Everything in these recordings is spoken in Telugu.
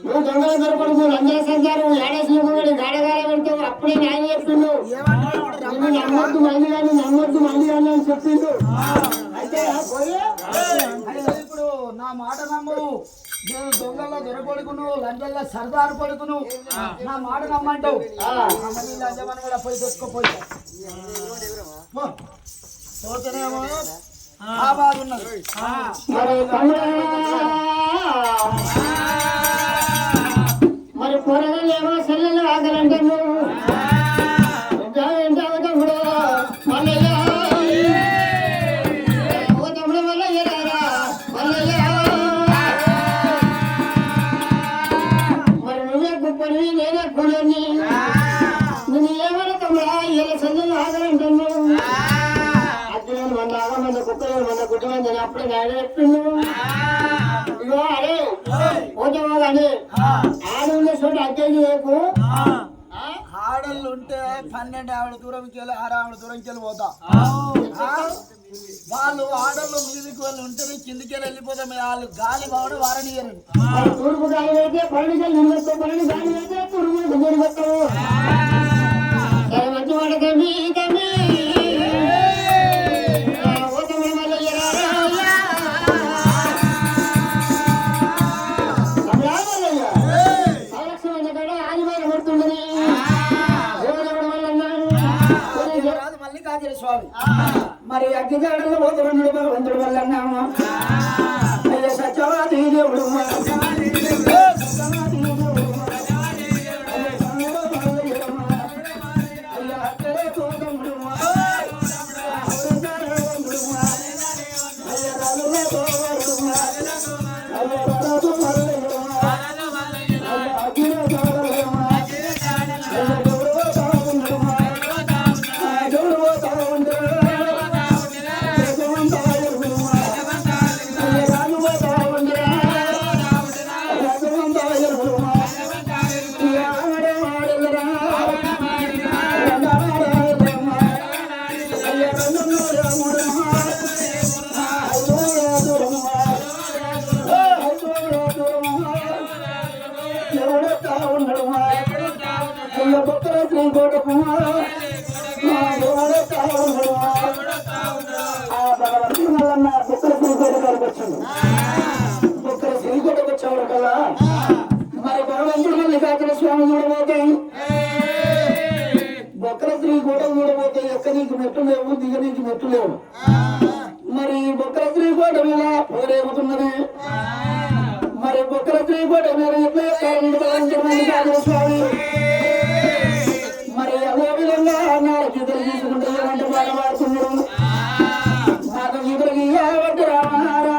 నువ్వు దొంగల దొరకడు లంజా సంచారం ఏడేసిన గాడగాడ పెడతావు అప్పుడే న్యాయం చెప్పిండు నమ్మొద్దు మళ్ళీ కానీ అని చెప్పిండు అయితే ఇప్పుడు నా మాట నమ్ము నేను దొంగల్లో దొరకొడుకును లంజల్లో సర్దారు కొడుకును నా మాట నమ్మంటావు లంజమని కూడా పోయి తెచ్చుకోపోయి పోతేనేమో ఆ బాగున్నది మరి పొరగలు ఏమో సెల్లెలు ఆగలంటే నువ్వు మరి నువ్వే గొప్పని నేనే కొనని నువ్వు ఏమైనా తమ్ముడా ఇలా సెల్లెలు ఆగలంటే నువ్వు అర్జునుడు మన ఆగమన్న కుక్కలు మన కుటుంబం అప్పుడే నాడే చెప్పిండు ఇగో అరే పోతామో కానీ ఆడవుల చోటు అద్దెకి రేపు ఆడళ్ళు ఉంటే 12 ఆవిడ దూరంకి వెళ్ళి 6 ఆవిడ దూరంకి వెళ్ళి పోతా వాళ్ళు ఆడళ్ళు మీదికి వెళ్ళి ఉంటే కిందికి వెళ్ళిపోతాం వాళ్ళు గాలి బాగుడు వారనియరు తూర్పు గాలి అయితే పళ్ళు నిలబెట్టావు పళ్ళు గాలి అయితే తూర్పు నిలబెట్టావు మంచి వాడు కవి కవి స్వామి మరి అగ్గిజాడల్లో పోతున్నాడు భగవంతుడు వల్లన్నాము అయ్య సత్యవాది దేవుడు మరి భగవంతుడు మల్లికార్జున స్వామి చూడబోతాయి బొక్కల స్త్రీ కూడా చూడబోతాయి ఎక్క నీకు మెట్టు లేవు దిగ నీకు మెట్టు లేవు మరి బొక్కల స్త్రీ కోట మీద పోరేగుతున్నది మరి బొక్కల స్త్రీ కోట మీద మల్లికార్జున స్వామి మరి అదే విధంగా నాలుగు గీతలు తీసుకుంటే ఏమంటే బాధపడుతున్నాడు నాకు గీతలకి ఏమంటే రామారా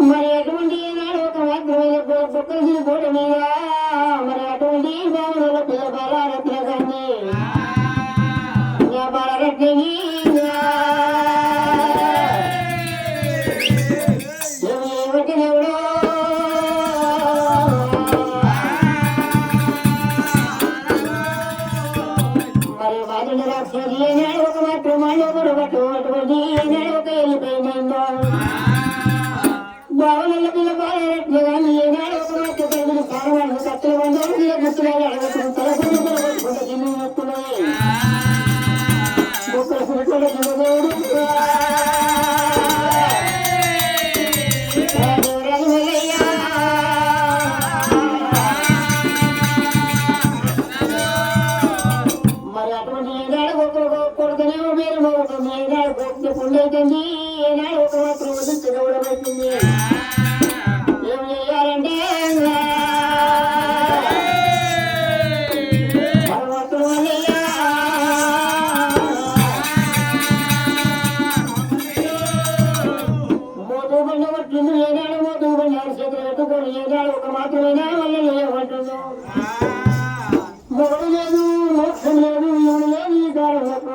మరి అటువంటి ఏనాడు ఒక మాత్రమే బొక్కల గోడ మీద మరి అటువంటి బాగుల పిల్ల బాలరత్న గారిని బాలరత్ని దేవుడు మరి బాలుడు రాక్షసి ఏనాడు ఒక మాత్రమే గొడవట్టు అటువంటి ఏనాడు ఒక వెళ్ళిపోయిందో బావల పిల్ల బాలరత్న గారిని ఏనాడు ఒక మాత్రం కారణాలు కట్టలు బంధాలు గుర్తులాగా అడగకుండా తలకొండ జిల్లు వస్తున్నాయి మరి అటువంటి ఏనాడు కొడుకునేమో మీరు బాగుంటుంది ఏనాడు గొప్ప పుండైతుంది ఏనాడు ఒక మాత్రం వదిలి తిరగబడుతుంది ఏం చేయాలంటే భగవంతుడు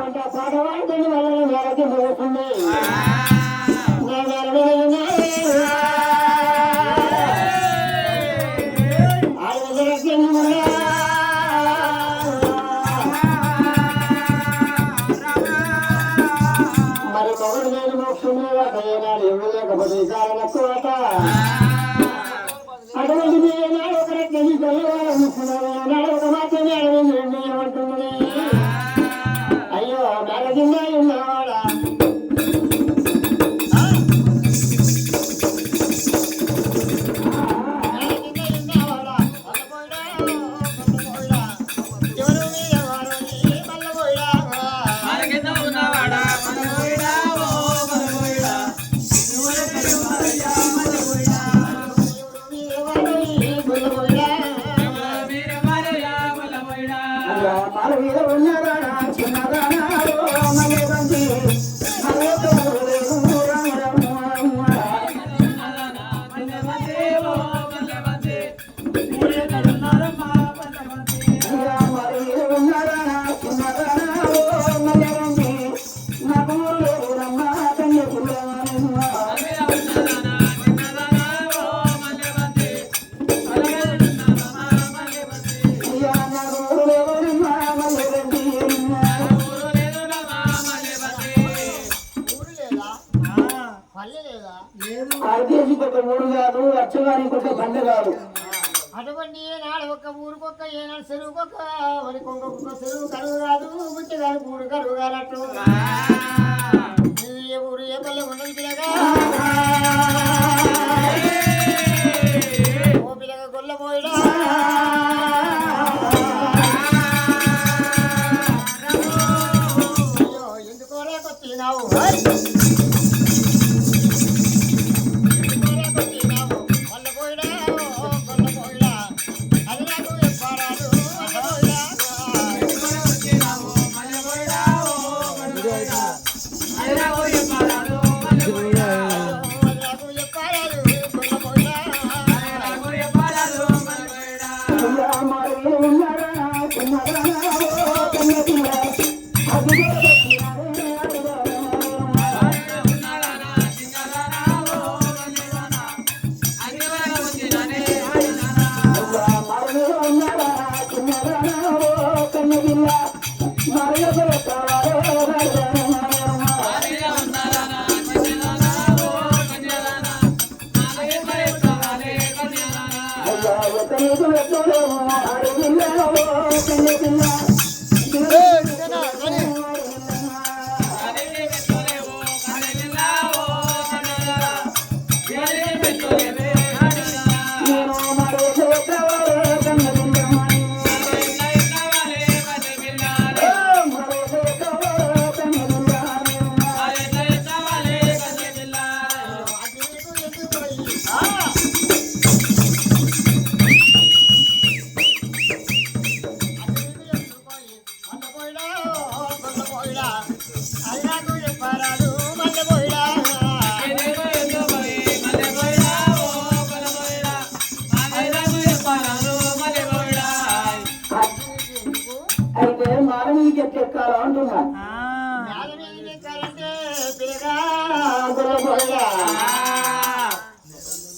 కొంత పాట వాడుతుంది వల్ల మేరకి పోతుంది మరి మొగడు నేను మోక్షమే ఏనాడు ఎవరు లేకపోతే కారణక్కువట అటువంటిది ఏనాడు ఒక రెక్కని కొల్లవాలనుకున్నారు ఏనాడు ఒక మాత్రమే అడవి ఏమంటున్నది అయ్యో మేడ కింద ఉన్నవాడా అటువంటి ఏనాడు ఒక్క ఊరికొక్క ఏనాడు చెరువుకొక్క వరికొక్క చెరువు కరువు కాదు ముచ్చగాని ఊరు కరువు కానట్టు ఏ ఊరు ఏ పల్లె ఉన్నది పిల్లగా ఓ పిల్లగా గొల్ల పోయిడా అయ్యో ఎందుకోలే కొచ్చినావు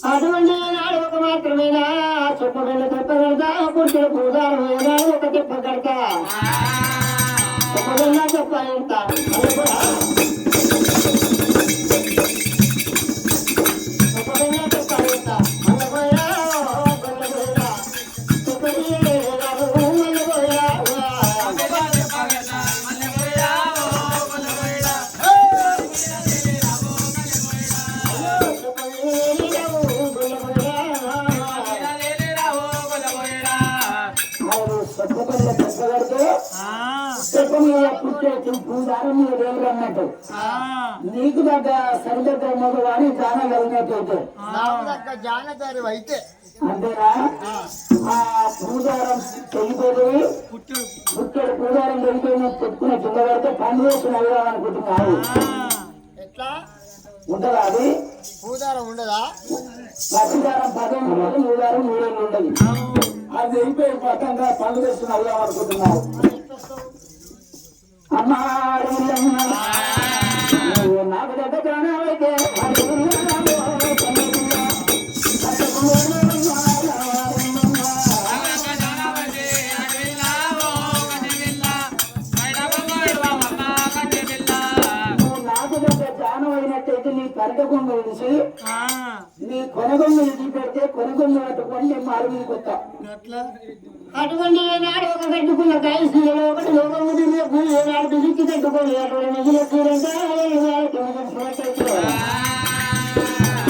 అటువంటి నాడు ఒక మాత్రమేనా చెప్పగల చెప్పగలదా పుట్టిన పూజారం ఏనాడు ఒక చెప్పగడతా చెప్పగలనా చెప్పాలంట చెప్పగలనా చెప్పాలంట అన్నట్టు నీకు దగ్గర సరి దగ్గర మొదలు కానీ జాన కలిగినట్టయితే జానదారి అయితే అంతేనా ఆ పూజారం తెగిపోయి పుట్టడు పూజారం తెగిపోయి పెట్టుకునే కింద పడితే పని వేసి నవ్వాలనుకుంటున్నావు ఎట్లా ఉంటదా అది పూజారం ఉండదా లక్షదారం 10 ఉండదు మూదారం 3 ఉండదు అది అయిపోయి పక్కంగా పనులు వేసి నవ్వాలనుకుంటున్నావు అమ్మా అడవిల్లమ్మ నువ్వు నాకు దగ్గర ప్రాణాలైతే నీ కనకగొంగ విడిచి నీ కొనగొంగ విడిచి పెడితే కొనగొంగ పట్టుకొని మారు కొత్త అటువంటి ఏనాడు ఒక కట్టుకున్న కాయలు ఒకటి లోకము భూమి ఏనాడు దిగి కట్టుకొని అటువంటి నిధులు తీరంటే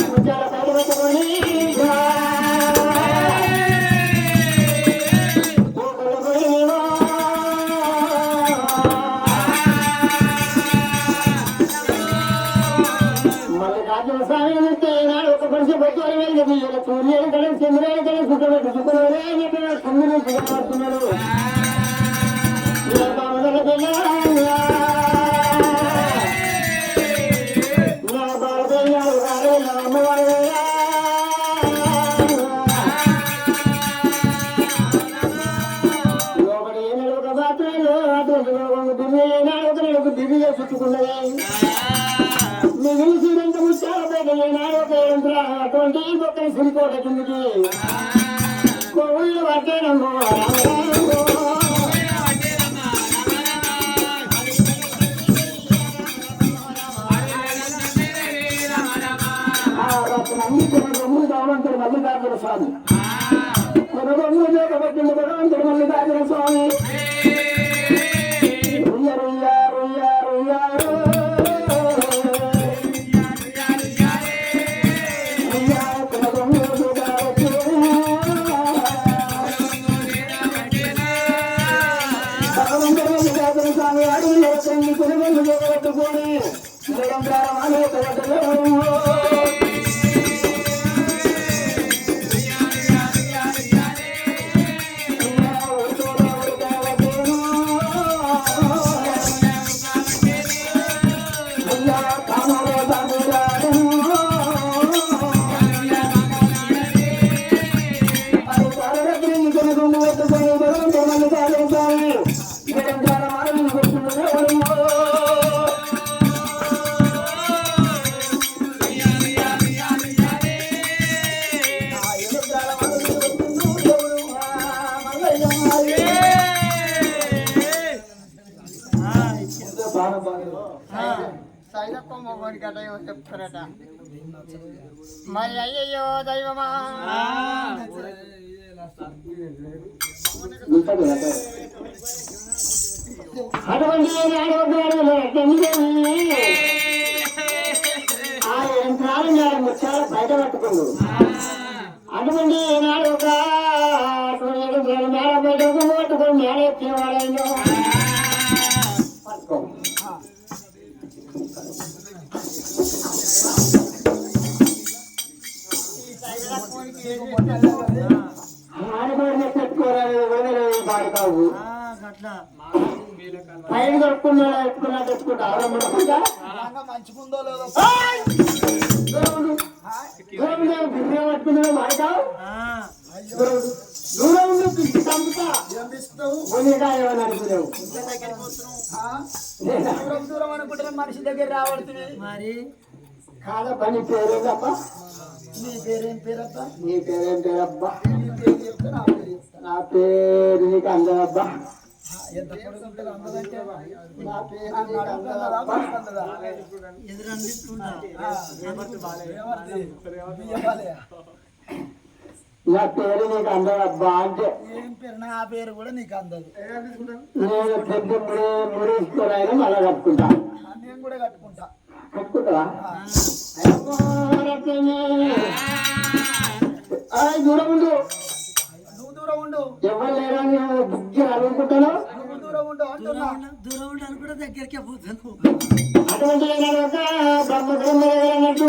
ముచ్చాల పైలు పెట్టుకొని ఒక మనిషి బొత్తాలు వెళ్ళి సూర్యుడు కడ చంద్రుడు కడ శుక్రపెట్టు శుక్రవాడే అని చెప్పిన చంద్రుడు శుభపడుతున్నాడు దివ్యగా చుట్టుకున్నది మిగిలి శ్రీరంగ ముత్యాలపేట అటువంటి ఒక్కరి సిరికోట కిందికి కోళ్ళు పట్టేనమ్మో కొనగొమ్ము భగవంతుడు మల్లికార్జున స్వామి కొనగొమ్ము పట్టిన భగవంతుడు మల్లికార్జున స్వామి రుయ్య రుయ్య రుయ్య రుయ్యారు చెప్తారట మరి అయ్యయ్యో దైవమా అటువంటి ఆ యంత్రాలు నాడు ముచ్చాలు బయట పట్టుకుండు అటువంటి ఈనాడు ఒక మేడ బయటకు పట్టుకొని మేడ ఎక్కినవాడైందో పైన కట్టుకున్నా ఎట్టుకున్నా తెచ్చుకుంటా మంచిగుందో లేదో బిర్యానీ పట్టుకున్నా మాడతావు దూరం చంపుతా ఏమని అనుకున్నావు దూరం అనుకుంటే మనిషి దగ్గర రావడుతుంది మరి కాదబ్బా నీ పేరేదబ్బా నీ పేరేం పేరబ్బా నీ పేరేం పేరబ్బా నీ పేరు చెప్తే నా పేరు చెప్తా నా పేరు నీకు అందదబ్బా ఎంత పొడుగుంటుంది అందదంటే నా పేరు నీకు అందదబ్బా నా పేరు నీకు అందదబ్బా అంటే ఏం పేరు నా పేరు కూడా నీకు అందదు నేను పెద్ద మురేసుకోరాయన మళ్ళా కట్టుకుంటా నేను కూడా కట్టుకుంటా కట్టుకుంటావా దూరం ఉండు నువ్వు దూరం ఉండు ఎవరు లేరా నేను బుక్కి అనుకుంటాను నువ్వు దూరం ఉండు అంటున్నా దూరం ఉండాలి కూడా దగ్గరికి పోతాను అటువంటి బ్రహ్మన్నట్టు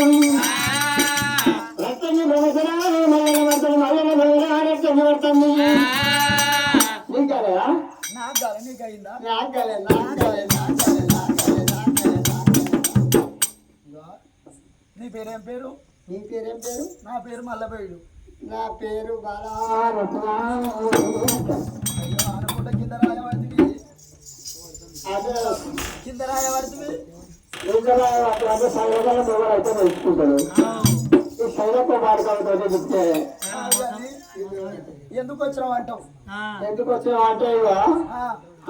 రక్తం బ్రహ్మసరా మల్లెల పడుతుంది మల్లెల రక్తం పడుతుంది నీకు కాలేదా నాకు కాలే నీకు అయిందా నాకు కాలే నాకు కాలే నాకు కాలే నాకు కాలే నాకు కాలే నీ పేరేం పేరు నీ పేరేం పేరు నా పేరు మల్లబేయుడు నా పేరు అనుకుంటా కింద రాయబడింది అదే కింద రాయబడుతుంది ఇంకా అప్పుడు సైలగా మొబైల్ అయితే తెలుసుకుంటాడు ఈ సైలతో మాట్లాడుతుంటే చెప్తే ఎందుకు వచ్చినావు అంటావు ఎందుకు వచ్చినావు అంటే ఇక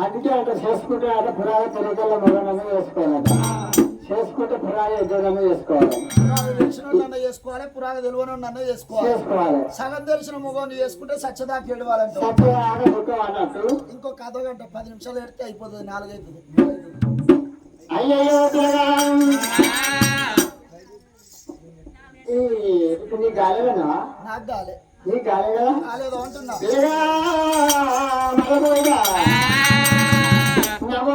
అందుకే అంటే చేసుకుంటే అంటే పురాణ తిరిగల మొదలన్నా చేసుకోవాలంట చేసుకుంటే పురాణ ఉద్యోగమే చేసుకోవాలి తెలిసిన చేసుకోవాలి పురాణ తెలియని చేసుకోవాలి సగం తెలిసిన మొగోని చేసుకుంటే సచ్చదాకా ఏడవాలంటావు సత్యవాడ దుఃఖం అన్నట్టు ఇంకో కథ గంట 10 నిమిషాలు ఎడితే అయిపోతుంది 4 అవుతుంది అయ్యయ్యో ఇప్పుడు నీ గాలివేనా నాకు కాలే నీ గాలి కదా కాలేదు అంటున్నా నవ్వు